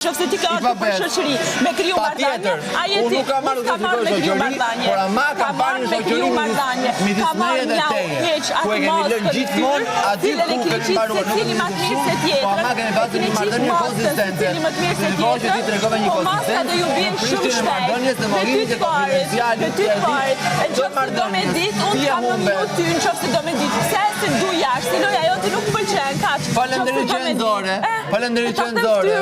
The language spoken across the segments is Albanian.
Nëse ti ka ardhur për shoqëri me kriju marrëdhënie, a je ti? Nuk ka marrë me kriju marrëdhënie, por ama ka marrë me kriju marrëdhënie. Midis meje dhe teje. Ku e keni lënë gjithmonë aty ku keni mbaruar, nuk keni diskutuar. Po ama keni pasur një marrëdhënie konsistente. Se voqe ti tregove një konsistencë. Do ju vjen shumë shpejt. Në momentin e konfidenciale ty paret. Do me ditë unë kam në ty nëse do me ditë. Pse se du jashtë, se loja jote nuk pëlqen kaq. Faleminderit që nxore. Faleminderit që nxore.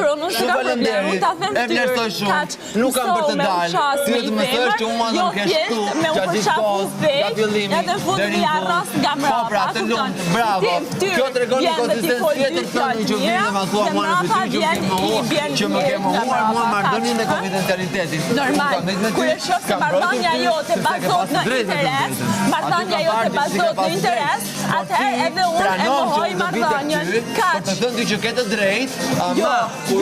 E vlerësoj shumë, nuk kam për të dalë. Ty të më thësh që unë më kesh këtu, që ati kohë, nga fillimi, deri në fund. Po pra, të lumë, bravo. Kjo të regon një konsistencë tjetër të në që vjen dhe ma thua mua në fytyrë që më ke mohuar mua marrëdhënien e konfidencialitetit. Normal, kur e shoh se marrëdhënia jote bazohet në interes, marrëdhënia jote bazohet në interes, atëherë edhe unë e mohoj marrëdhënien. Kaq. Të thënë ti që ke të drejtë, ama kur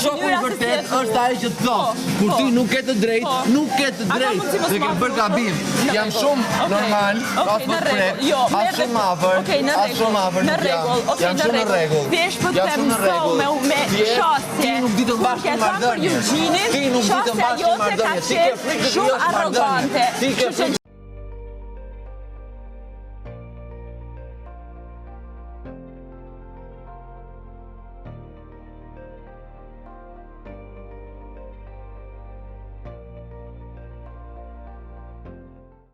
shoku i vërtet është ai që thot, kur ti nuk ke të drejtë, nuk ke të drejtë, dhe ke bërë gabim. Jam shumë normal, as më prek, as shumë afër, as shumë afër nuk jam. Jam shumë në rregull. Jam shumë në rregull. Ti nuk di të mbash një marrëdhënie. Ti nuk di të mbash një marrëdhënie. Ti ke frikë të josh marrëdhënie.